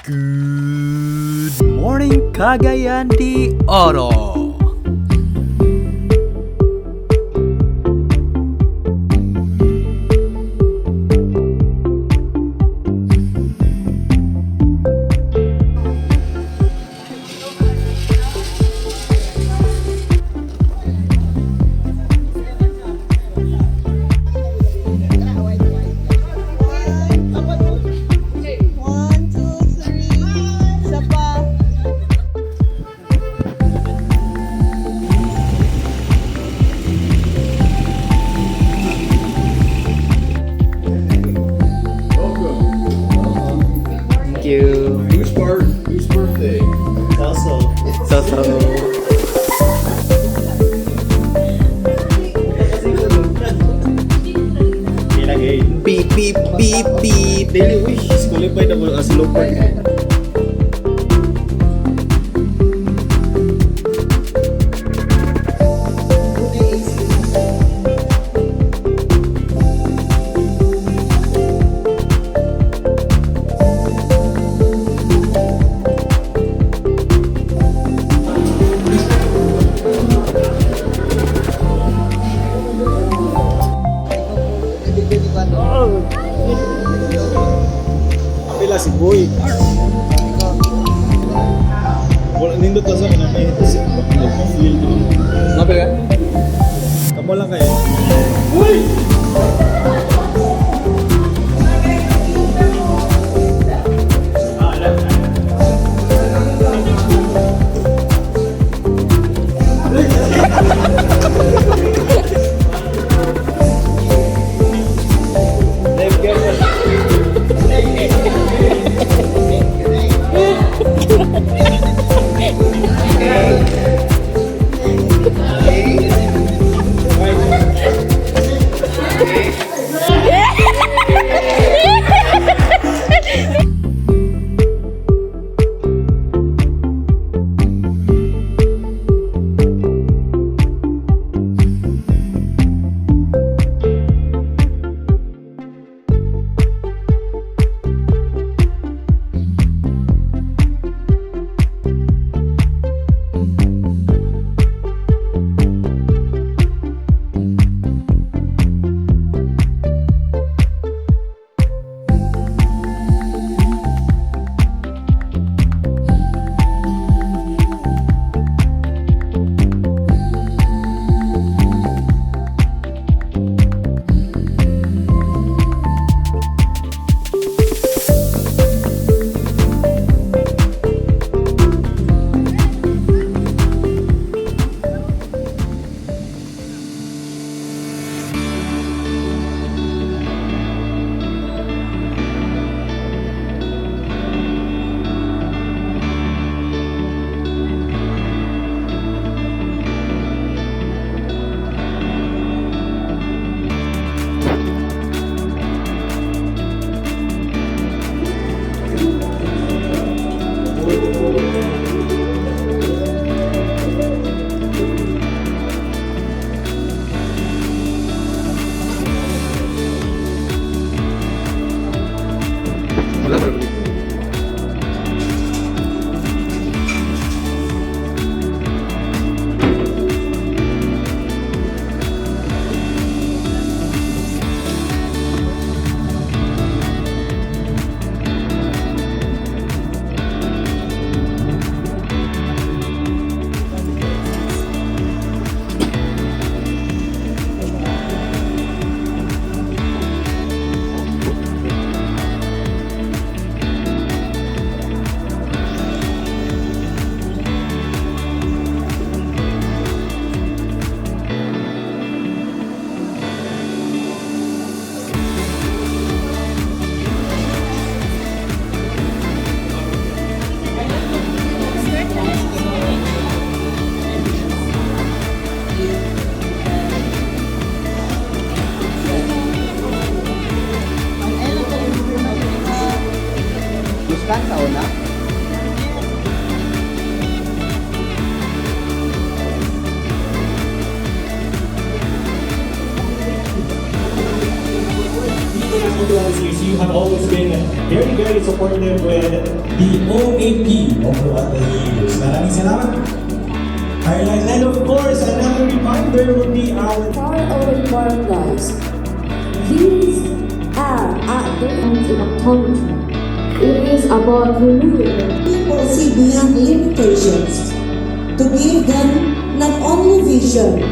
Good morning, Cagayan De Oro! Whose birthday? So. Beep, beep, beep, beep. Daily wish is qualified as local. Apila si Boy. Wala nindot na sa kanami. Nag-feel ko. Ngapain ka? Kamu lang kayo. Uy! Kan sa una? Dito na you have always been very, very supportive with the OAP over the years. Maraming salamat. Alright, and of course, another reminder will be our For our guys, these are actions in optometry. It is about removing People see beyond limitations to give them not only vision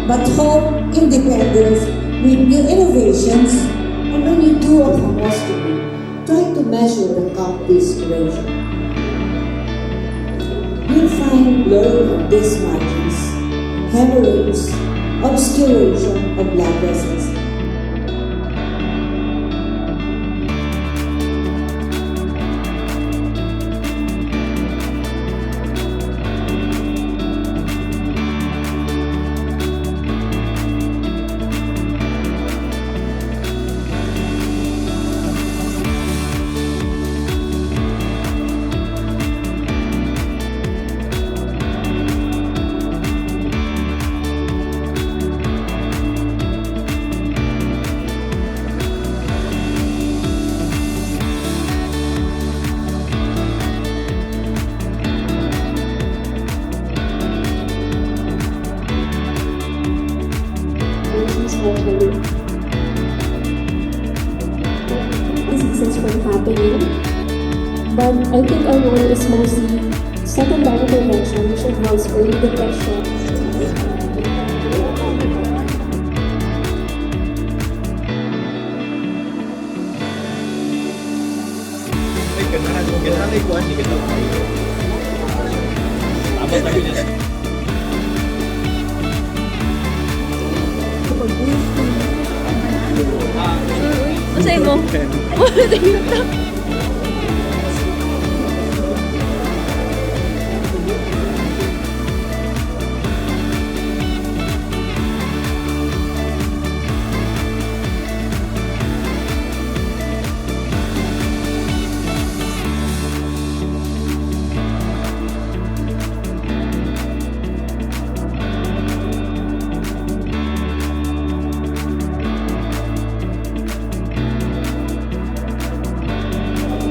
but hope, independence with new innovations. and when you do a homoscopy, try to measure the cup-disc ratio. You'll find blurring of these margins, hemorrhage, obscuration of blood vessels. Successful happening, but I think our role is mostly secondary prevention, which involves early detection. Ganahan ay kuhan, hindi ka daw. Abot na yun. Masay mo?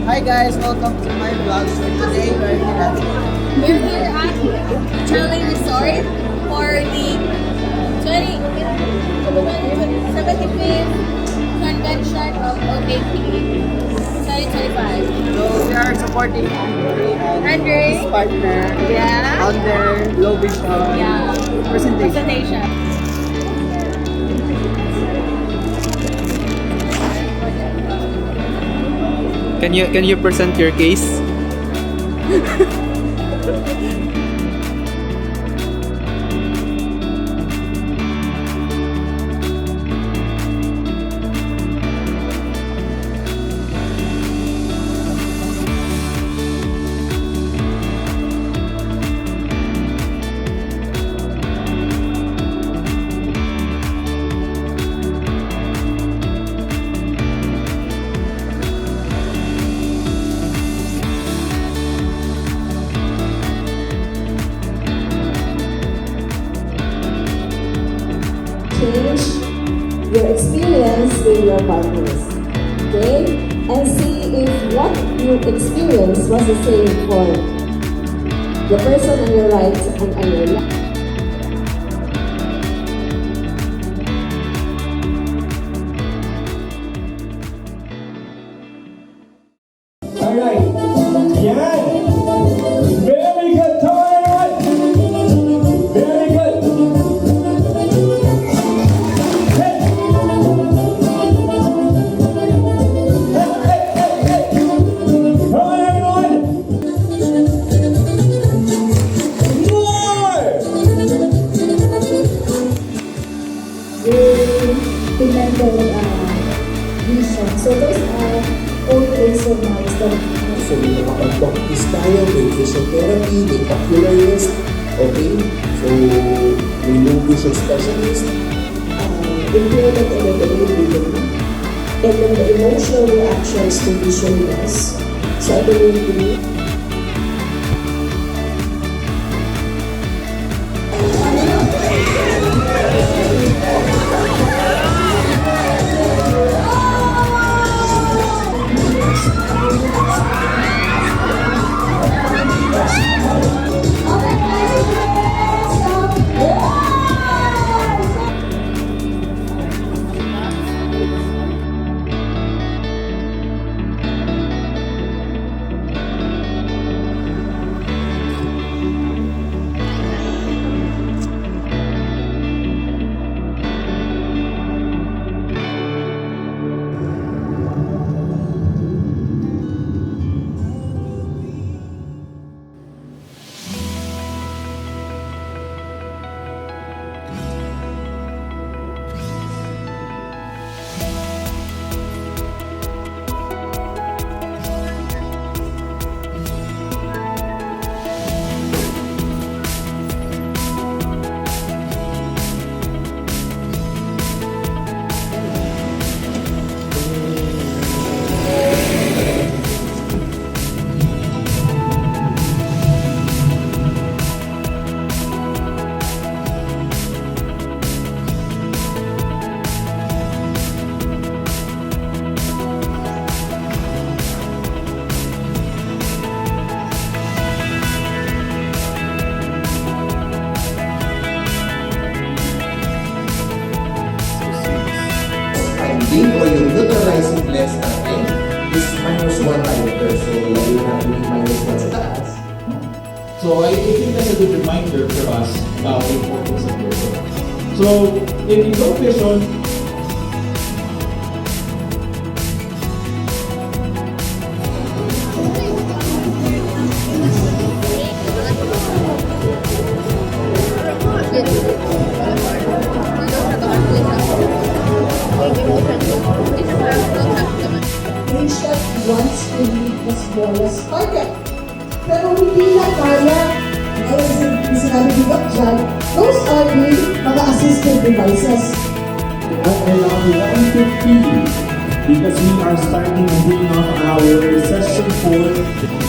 Hi guys, welcome to my vlog. So today we're here at We're here at Charlie Resort for the 75th convention of OAP 2025. So we are supporting Andre. his partner Yeah. on their low vision Yeah. presentation. Presentation. Can you present your case? Change your experience with your partners, okay? And see if what you experienced was the same for the person on your right and on your left. Alright. Yan. Very good. Come on, everyone. Very good. Hey. Hey. Come on, everyone. More. Remember vision. So those are old laser mice that So, may makapag-practice tayo, may physiotherapy, may ocularist, okay? So, may low vision specialist. impairment and availability, and then the emotional reactions to vision loss. So I believe So I think that's a good reminder for us about the importance of vision. So in low vision, Age that wants to leave the smallest target. Pero hindi na kaya, dahil sinabi ni Doc Jan, those are the mga assistive devices. at around 1:50, because we are starting to bring off our session 4.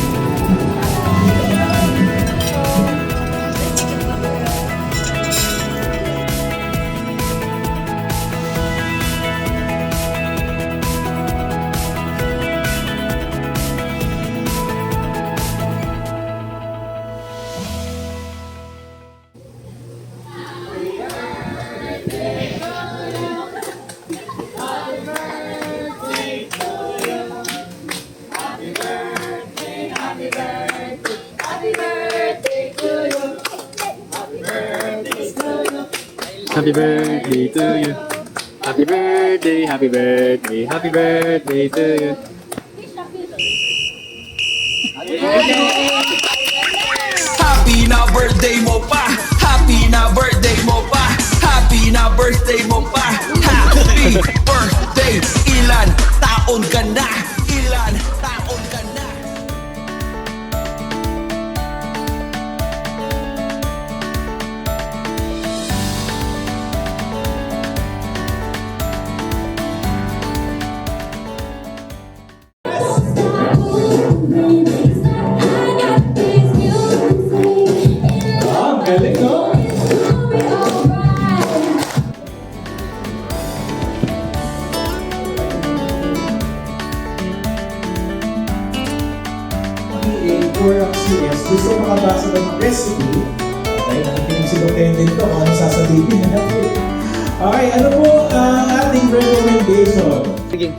Happy birthday to you. Happy birthday, happy birthday, happy birthday to you. Happy na birthday mo pa. Happy na birthday mo pa. Happy na birthday mo pa. Happy birthday. Ilan taon ka na? Ilan taon ka na? Ah, galing, no? CS, gusto makabasa ng recipe. Okay, nakikinig si Lieutenant ko kung ano sasabihin natin. Okay, ano po ang ating recommendation? Sige.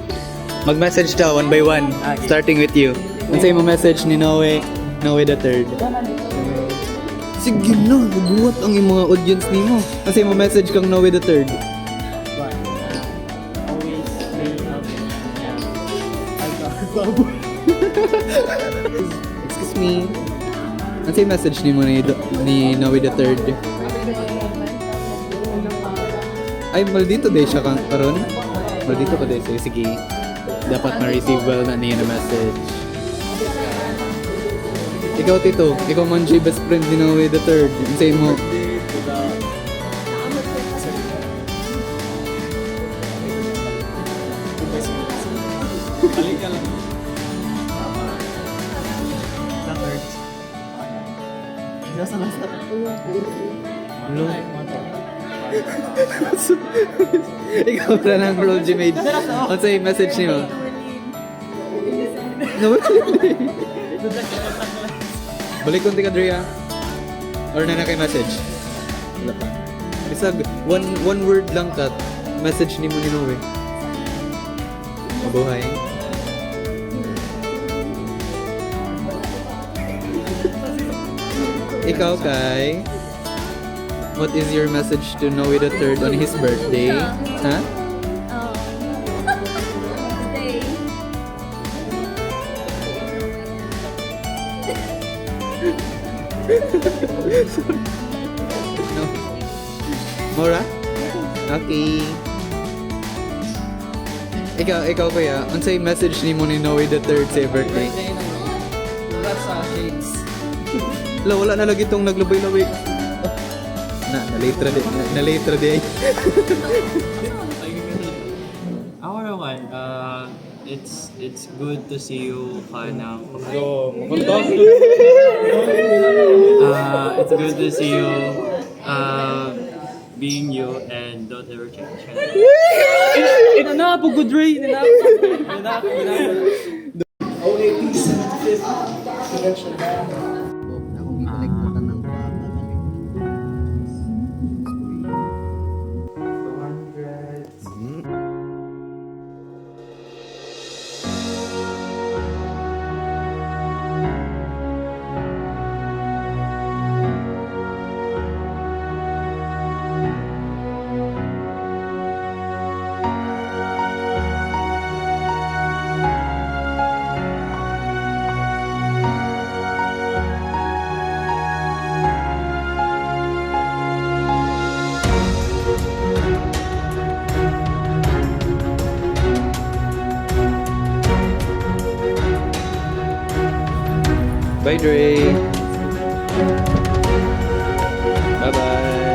Mag-message daw one by one. Starting with you. Ano sa'yo mo message ni Noe the third? Sige na, nabuhat ang mga audience ni mo. Ano sa'yo mo message kang Noe the third? Excuse me. Ano sa'yo message ni mo ni Noe the third? Ay, maldito day siya kang karon. Maldito ka day sa'yo. Sige. Dapat ma-receive well na niya na message. Ikaw, Tito. Ikaw man siya best friend ni Noe the third. Ano sa'yo mo? Ikaw na ng role G-Made. Ano sa'yo message niyo? No, balik konti ka, Drea. Or na kay message? Wala pa. Bisag, one word lang kat. Message ni mo ni Noe. Mabuhay. Ikaw, Kai. What is your message to Noe the third on his birthday? Ha? Stay. No. Mora? Okay. Ikaw kuya, unsay message ni mo ni Noe the third sa birthday? Congrats sa shades. Wala na lagi itong naglabay-labay. Na-late di ay. Ako naman, it's good to see you kanang it's good to see you being you and don't ever change. Ina na po good Ray. Ina na. OAP 75th Convention. Bye, Dre. Bye-bye.